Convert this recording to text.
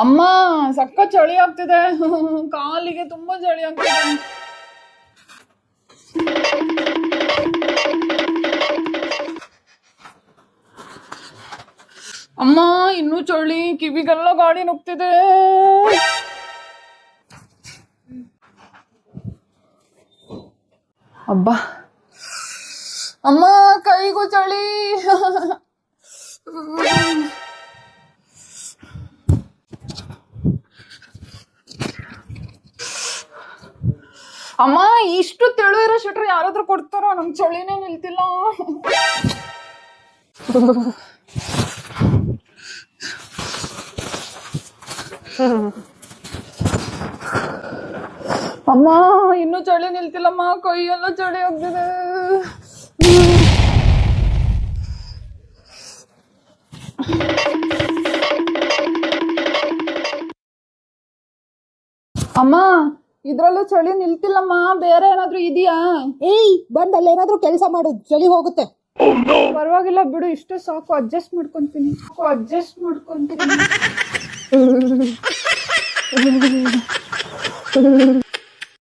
ಅಮ್ಮ ಸಕ್ಕ ಚಳಿ ಆಗ್ತಿದೆ. ಕಾಲಿಗೆ ತುಂಬಾ ಚಳಿ ಆಗ್ತಿದೆ. ಅಮ್ಮ ಇನ್ನೂ ಚಳಿ, ಕಿವಿಗೆಲ್ಲ ಗಾಳಿ ನುಗ್ತಿದೆ. ಅಬ್ಬಾ ಅಮ್ಮ ಕೈಗೂ ಚಳಿ. ಅಮ್ಮ ಇಷ್ಟು ತೆಳು ಇರೋ ಶೆಟ್ರ್ ಯಾರಾದ್ರೂ ಕೊಡ್ತಾರೋ? ನಮ್ ಚಳಿನೇ ನಿಲ್ತಿಲ್ಲ. ಅಮ್ಮ ಇನ್ನೂ ಚಳಿ ನಿಲ್ತಿಲ್ಲಮ್ಮ, ಕೈಯೆಲ್ಲ ಚಳಿ ಆಗ್ತಿದೆ. ಅಮ್ಮ ಇದ್ರಲ್ಲೂ ಚಳಿ ನಿಲ್ತಿಲ್ಲಮ್ಮ, ಬೇರೆ ಏನಾದ್ರೂ ಇದೆಯಾ? ಏಯ್ ಬಂದ್ ಅಲ್ಲಿ ಏನಾದ್ರೂ ಕೆಲಸ ಮಾಡು, ಚಳಿ ಹೋಗುತ್ತೆ. ಪರವಾಗಿಲ್ಲ ಬಿಡು, ಇಷ್ಟೇ ಸಾಕು, ಅಡ್ಜಸ್ಟ್ ಮಾಡ್ಕೊಂತೀನಿ.